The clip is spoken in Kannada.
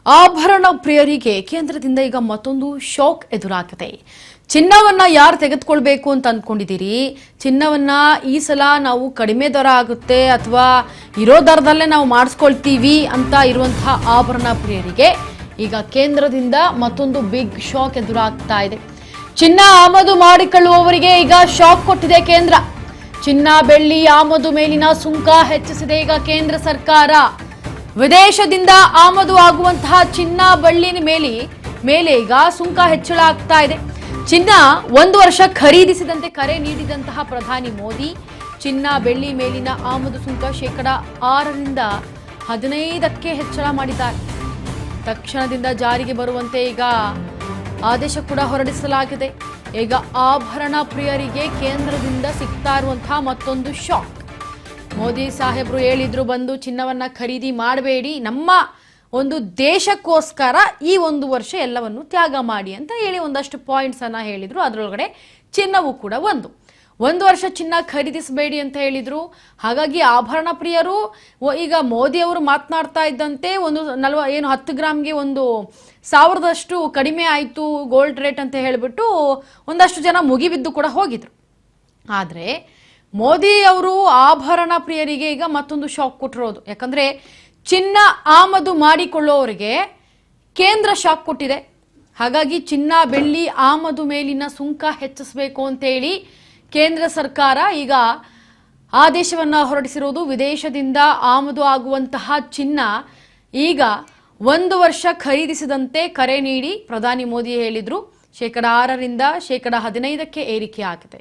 ಆಭರಣ ಪ್ರಿಯರಿಗೆ ಕೇಂದ್ರದಿಂದ ಈಗ ಮತ್ತೊಂದು ಶಾಕ್ ಎದುರಾಗಿದೆ. ಚಿನ್ನವನ್ನ ಯಾರು ತೆಗೆದುಕೊಳ್ಳಬೇಕು ಅಂತ ಅನ್ಕೊಂಡಿದ್ದೀರಿ? ಚಿನ್ನವನ್ನ ಈ ಸಲ ನಾವು ಕಡಿಮೆ ದರ ಆಗುತ್ತೆ ಅಥವಾ ಇರೋ ದರದಲ್ಲೇ ನಾವು ಮಾಡಿಸ್ಕೊಳ್ತೀವಿ ಅಂತ ಇರುವಂತಹ ಆಭರಣ ಪ್ರಿಯರಿಗೆ ಈಗ ಕೇಂದ್ರದಿಂದ ಮತ್ತೊಂದು ಬಿಗ್ ಶಾಕ್ ಎದುರಾಗ್ತಾ ಇದೆ. ಚಿನ್ನ ಆಮದು ಮಾಡಿಕೊಳ್ಳುವವರಿಗೆ ಈಗ ಶಾಕ್ ಕೊಟ್ಟಿದೆ ಕೇಂದ್ರ. ಚಿನ್ನ ಬೆಳ್ಳಿ ಆಮದು ಮೇಲಿನ ಸುಂಕ ಹೆಚ್ಚಿಸಿದೆ ಈಗ ಕೇಂದ್ರ ಸರ್ಕಾರ. ವಿದೇಶದಿಂದ ಆಮದು ಆಗುವಂತಹ ಚಿನ್ನ ಬೆಳ್ಳಿನ ಮೇಲೆ ಈಗ ಸುಂಕ ಹೆಚ್ಚಳ ಆಗ್ತಾ ಇದೆ. ಚಿನ್ನ 1 ವರ್ಷ ಖರೀದಿಸಿದಂತೆ ಕರೆ ನೀಡಿದಂತಹ ಪ್ರಧಾನಿ ಮೋದಿ ಚಿನ್ನ ಬೆಳ್ಳಿ ಮೇಲಿನ ಆಮದು ಸುಂಕ 6ರಿಂದ 15ಕ್ಕೆ ಹೆಚ್ಚಳ ಮಾಡಿದ್ದಾರೆ. ತಕ್ಷಣದಿಂದ ಜಾರಿಗೆ ಬರುವಂತೆ ಈಗ ಆದೇಶ ಕೂಡ ಹೊರಡಿಸಲಾಗಿದೆ. ಈಗ ಆಭರಣ ಪ್ರಿಯರಿಗೆ ಕೇಂದ್ರದಿಂದ ಸಿಗ್ತಾ ಇರುವಂತಹ ಮತ್ತೊಂದು ಶಾಕ್. ಮೋದಿ ಸಾಹೇಬರು ಹೇಳಿದ್ರು, ಬಂದು ಚಿನ್ನವನ್ನ ಖರೀದಿ ಮಾಡಬೇಡಿ, ನಮ್ಮ ಒಂದು ದೇಶಕ್ಕೋಸ್ಕರ ಈ 1 ವರ್ಷ ಎಲ್ಲವನ್ನು ತ್ಯಾಗ ಮಾಡಿ ಅಂತ ಹೇಳಿ ಒಂದಷ್ಟು ಪಾಯಿಂಟ್ಸ್ ಅನ್ನ ಹೇಳಿದ್ರು. ಅದರೊಳಗಡೆ ಚಿನ್ನವೂ ಕೂಡ ಒಂದು ವರ್ಷ ಚಿನ್ನ ಖರೀದಿಸಬೇಡಿ ಅಂತ ಹೇಳಿದ್ರು. ಹಾಗಾಗಿ ಆಭರಣ ಪ್ರಿಯರು ಈಗ ಮೋದಿ ಅವರು ಮಾತನಾಡ್ತಾ ಇದ್ದಂತೆ 10 ಗ್ರಾಮ್ಗೆ 1,000ದಷ್ಟು ಕಡಿಮೆ ಆಯಿತು ಗೋಲ್ಡ್ ರೇಟ್ ಅಂತ ಹೇಳಿಬಿಟ್ಟು ಒಂದಷ್ಟು ಜನ ಮುಗಿಬಿದ್ದು ಕೂಡ ಹೋಗಿದ್ರು. ಆದರೆ ಮೋದಿ ಅವರು ಆಭರಣ ಪ್ರಿಯರಿಗೆ ಈಗ ಮತ್ತೊಂದು ಶಾಕ್ ಕೊಟ್ಟಿರೋದು. ಯಾಕಂದ್ರೆ ಚಿನ್ನ ಆಮದು ಮಾಡಿಕೊಳ್ಳೋರಿಗೆ ಕೇಂದ್ರ ಶಾಕ್ ಕೊಟ್ಟಿದೆ. ಹಾಗಾಗಿ ಚಿನ್ನ ಬೆಳ್ಳಿ ಆಮದು ಮೇಲಿನ ಸುಂಕ ಹೆಚ್ಚಿಸಬೇಕು ಅಂತೇಳಿ ಕೇಂದ್ರ ಸರ್ಕಾರ ಈಗ ಆದೇಶವನ್ನ ಹೊರಡಿಸಿರುವುದು. ವಿದೇಶದಿಂದ ಆಮದು ಆಗುವಂತಹ ಚಿನ್ನ ಈಗ 1 ವರ್ಷ ಖರೀದಿಸಿದಂತೆ ಕರೆ ನೀಡಿ ಪ್ರಧಾನಿ ಮೋದಿ ಹೇಳಿದ್ರು. 6ರಿಂದ 15ಕ್ಕೆ ಏರಿಕೆ ಆಗಿದೆ.